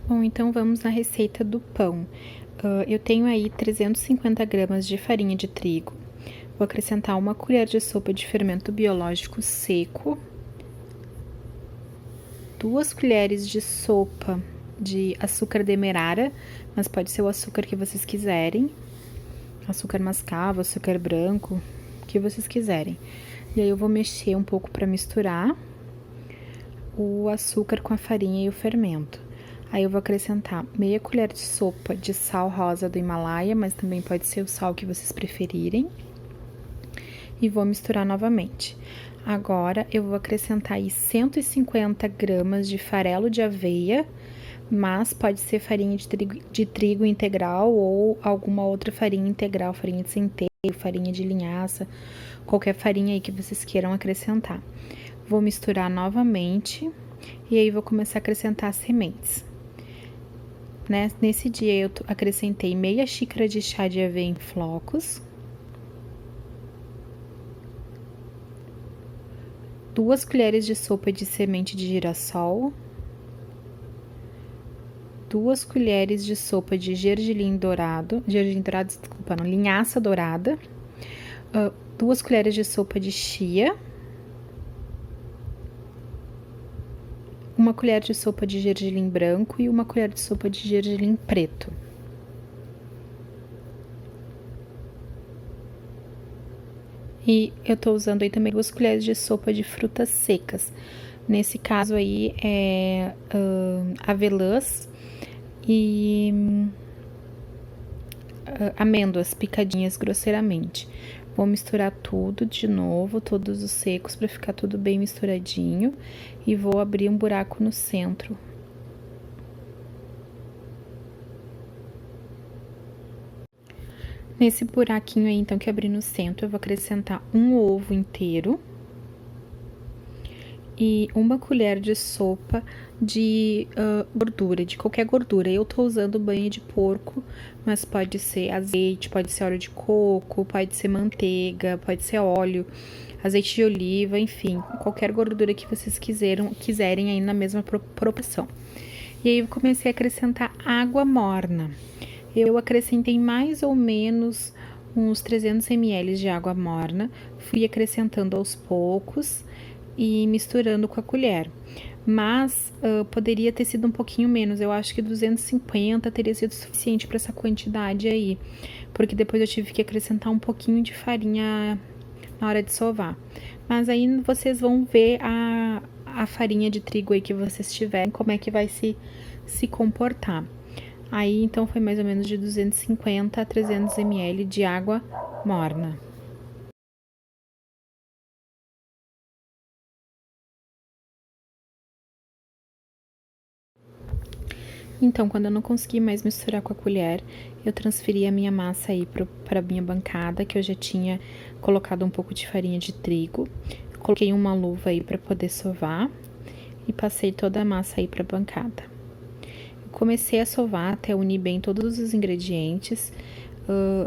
Bom, então vamos na receita do pão. Eu tenho aí 350 gramas de farinha de trigo. Vou acrescentar 1 colher de sopa de fermento biológico seco, 2 colheres de sopa de açúcar demerara, mas pode ser o açúcar que vocês quiserem, açúcar mascavo, açúcar branco, o que vocês quiserem. E aí eu vou mexer um pouco para misturar o açúcar com a farinha e o fermento. Aí eu vou acrescentar meia colher de sopa de sal rosa do Himalaia, mas também pode ser o sal que vocês preferirem. E vou misturar novamente. Agora eu vou acrescentar aí 150 gramas de farelo de aveia, mas pode ser farinha de trigo integral ou alguma outra farinha integral, farinha de centeio, farinha de linhaça, qualquer farinha aí que vocês queiram acrescentar. Vou misturar novamente e aí vou começar a acrescentar as sementes. Nesse dia eu acrescentei meia xícara de chá de aveia em flocos, 2 colheres de sopa de semente de girassol, 2 colheres de sopa de linhaça dourada, 2 colheres de sopa de chia, 1 colher de sopa de gergelim branco e 1 colher de sopa de gergelim preto. E eu tô usando aí também 2 colheres de sopa de frutas secas. Nesse caso aí é avelãs e amêndoas picadinhas grosseiramente. Vou misturar tudo de novo, todos os secos, para ficar tudo bem misturadinho. E vou abrir um buraco no centro. Nesse buraquinho aí, então, que abri no centro, eu vou acrescentar um ovo inteiro e 1 colher de sopa de gordura, de qualquer gordura. Eu tô usando banha de porco, mas pode ser azeite, pode ser óleo de coco, pode ser manteiga, pode ser óleo, azeite de oliva, enfim, qualquer gordura que vocês quiserem aí na mesma proporção. E aí eu comecei a acrescentar água morna. Eu acrescentei mais ou menos uns 300 ml de água morna, fui acrescentando aos poucos e misturando com a colher. Mas poderia ter sido um pouquinho menos, eu acho que 250 teria sido suficiente para essa quantidade aí, porque depois eu tive que acrescentar um pouquinho de farinha na hora de sovar. Mas aí vocês vão ver a farinha de trigo aí que vocês tiverem, como é que vai se comportar. Aí, então, foi mais ou menos de 250 a 300 ml de água morna. Então, quando eu não consegui mais misturar com a colher, eu transferi a minha massa aí para a minha bancada, que eu já tinha colocado um pouco de farinha de trigo. Coloquei uma luva aí para poder sovar e passei toda a massa aí para a bancada. Comecei a sovar até unir bem todos os ingredientes.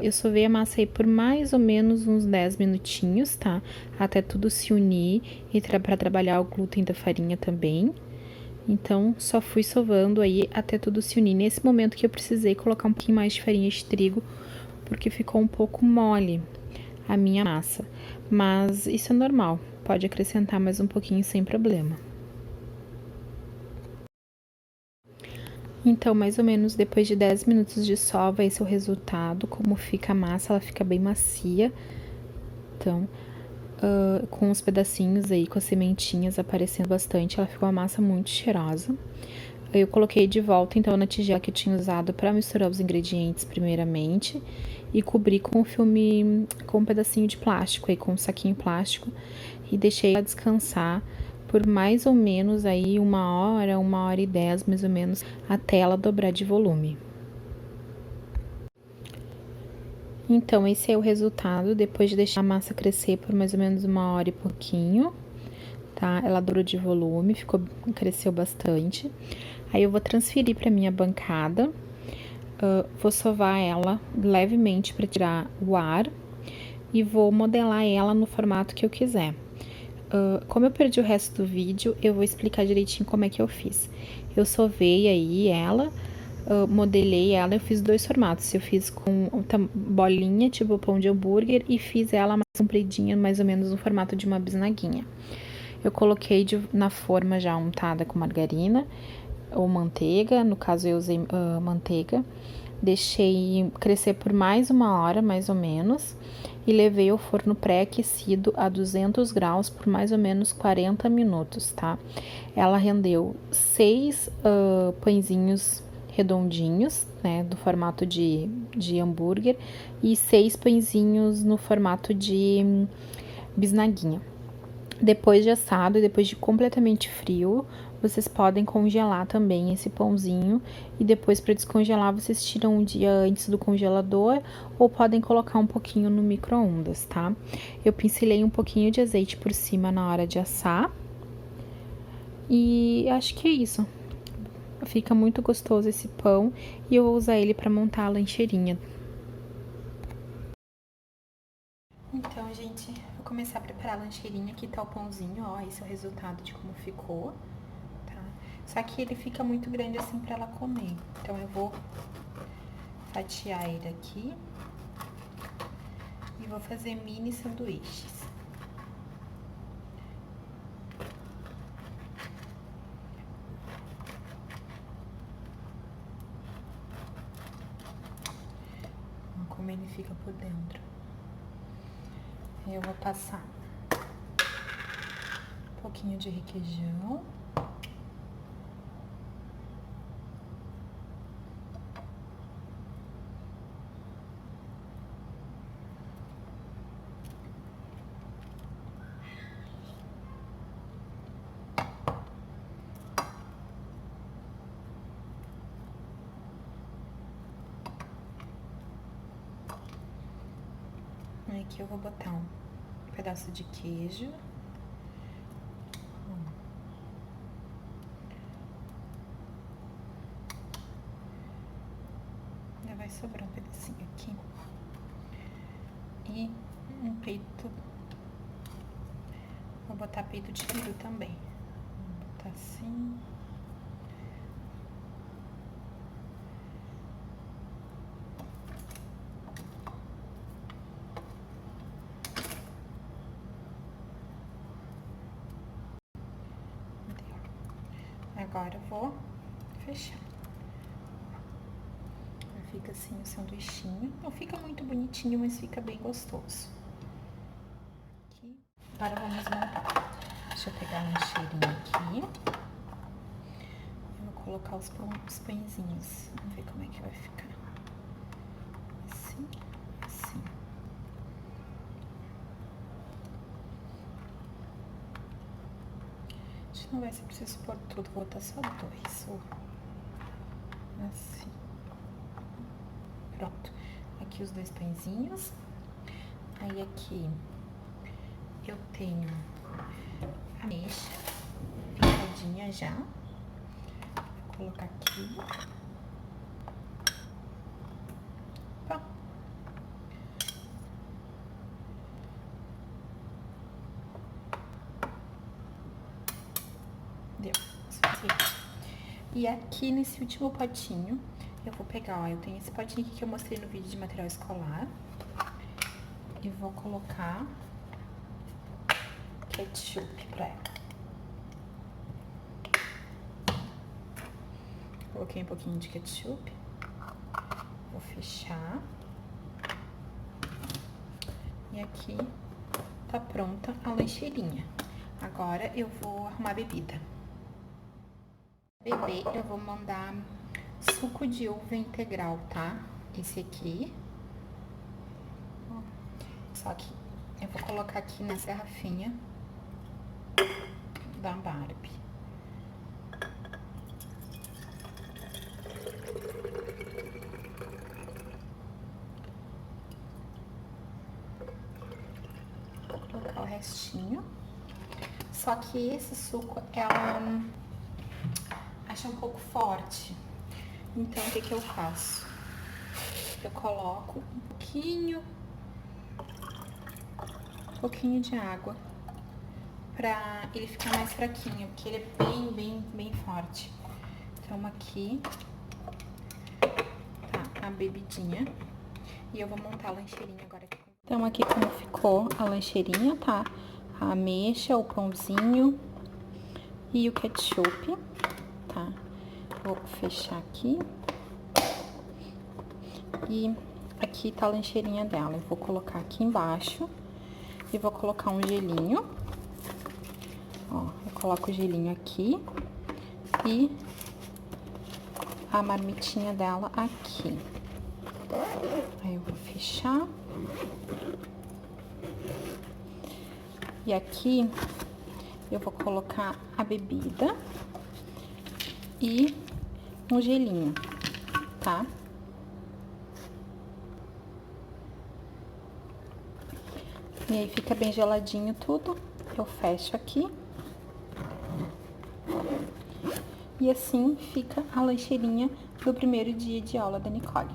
Eu sovei a massa aí por mais ou menos uns 10 minutinhos, tá? Até tudo se unir e para trabalhar o glúten da farinha também. Então, só fui sovando aí até tudo se unir. Nesse momento que eu precisei colocar um pouquinho mais de farinha de trigo, porque ficou um pouco mole a minha massa. Mas isso é normal, pode acrescentar mais um pouquinho sem problema. Então, mais ou menos depois de 10 minutos de sova, esse é o resultado, como fica a massa, ela fica bem macia. Então, com os pedacinhos aí, com as sementinhas aparecendo bastante, ela ficou uma massa muito cheirosa. Eu coloquei de volta, então, na tigela que eu tinha usado para misturar os ingredientes primeiramente e cobri com filme, com um pedacinho de plástico aí, com um saquinho plástico e deixei ela descansar por mais ou menos aí 1 hora e 10 mais ou menos, até ela dobrar de volume. Então, esse é o resultado depois de deixar a massa crescer por mais ou menos 1 hora e pouquinho, tá? Ela dobrou de volume, cresceu bastante. Aí eu vou transferir para minha bancada, vou sovar ela levemente para tirar o ar e vou modelar ela no formato que eu quiser. Como eu perdi o resto do vídeo, eu vou explicar direitinho como é que eu fiz. Eu sovei aí ela, modelei ela, eu fiz 2 formatos. Eu fiz com bolinha, tipo pão de hambúrguer, e fiz ela mais compridinha, mais ou menos no formato de uma bisnaguinha. Eu coloquei na forma já untada com margarina ou manteiga, no caso eu usei manteiga. Deixei crescer por mais 1 hora, mais ou menos, e levei ao forno pré-aquecido a 200 graus por mais ou menos 40 minutos, tá? Ela rendeu 6 pãezinhos redondinhos, né, do formato de hambúrguer, e 6 pãezinhos no formato de bisnaguinha. Depois de assado e depois de completamente frio, vocês podem congelar também esse pãozinho, e depois para descongelar vocês tiram um dia antes do congelador ou podem colocar um pouquinho no micro-ondas, tá? Eu pincelei um pouquinho de azeite por cima na hora de assar. E acho que é isso. Fica muito gostoso esse pão e eu vou usar ele para montar a lancheirinha. Então, gente, vou começar a preparar a lancheirinha. Aqui tá o pãozinho, ó, esse é o resultado de como ficou, tá? Só que ele fica muito grande assim pra ela comer. Então, eu vou fatiar ele aqui e vou fazer mini sanduíches. Como ele fica por dentro. Eu vou passar um pouquinho de requeijão. Aqui eu vou botar um pedaço de queijo. Ainda vai sobrar um pedacinho aqui. E um peito. Vou botar peito de peru também. Vou botar assim. Agora eu vou fechar. Fica assim o sanduichinho. Não fica muito bonitinho, mas fica bem gostoso. Aqui. Agora vamos montar. Deixa eu pegar a lancheirinha aqui. Eu vou colocar os pãezinhos. Vamos ver como é que vai ficar. Assim, assim. Acho que não vai ser preciso pôr tudo, vou botar só 2. Assim. Pronto. Aqui os 2 pãezinhos. Aí aqui eu tenho ameixa picadinha já. Vou colocar aqui. Pá. Deu. Suficiente. E aqui nesse último potinho, eu vou pegar, ó, eu tenho esse potinho aqui que eu mostrei no vídeo de material escolar. E vou colocar ketchup pra ela. Coloquei um pouquinho de ketchup. Vou fechar. E aqui tá pronta a lancheirinha. Agora eu vou arrumar a bebida. Bebê, eu vou mandar suco de uva integral, tá? Esse aqui. Só que eu vou colocar aqui nessa garrafinha da Barbie. Vou colocar o restinho. Só que esse suco, ela acha um pouco forte. Então, o que que eu faço? Eu coloco um pouquinho de água pra ele ficar mais fraquinho, porque ele é bem forte. Então, aqui tá a bebidinha. E eu vou montar a lancheirinha agora aqui. Então, aqui como ficou a lancheirinha, tá? A ameixa, o pãozinho e o ketchup, tá? Vou fechar aqui. E aqui tá a lancheirinha dela. Eu vou colocar aqui embaixo e vou colocar um gelinho. Ó, eu coloco o gelinho aqui e a marmitinha dela aqui. Aí eu vou fechar. E aqui eu vou colocar a bebida e um gelinho, tá? E aí fica bem geladinho tudo. Eu fecho aqui. E assim fica a lancheirinha do primeiro dia de aula da Nicole.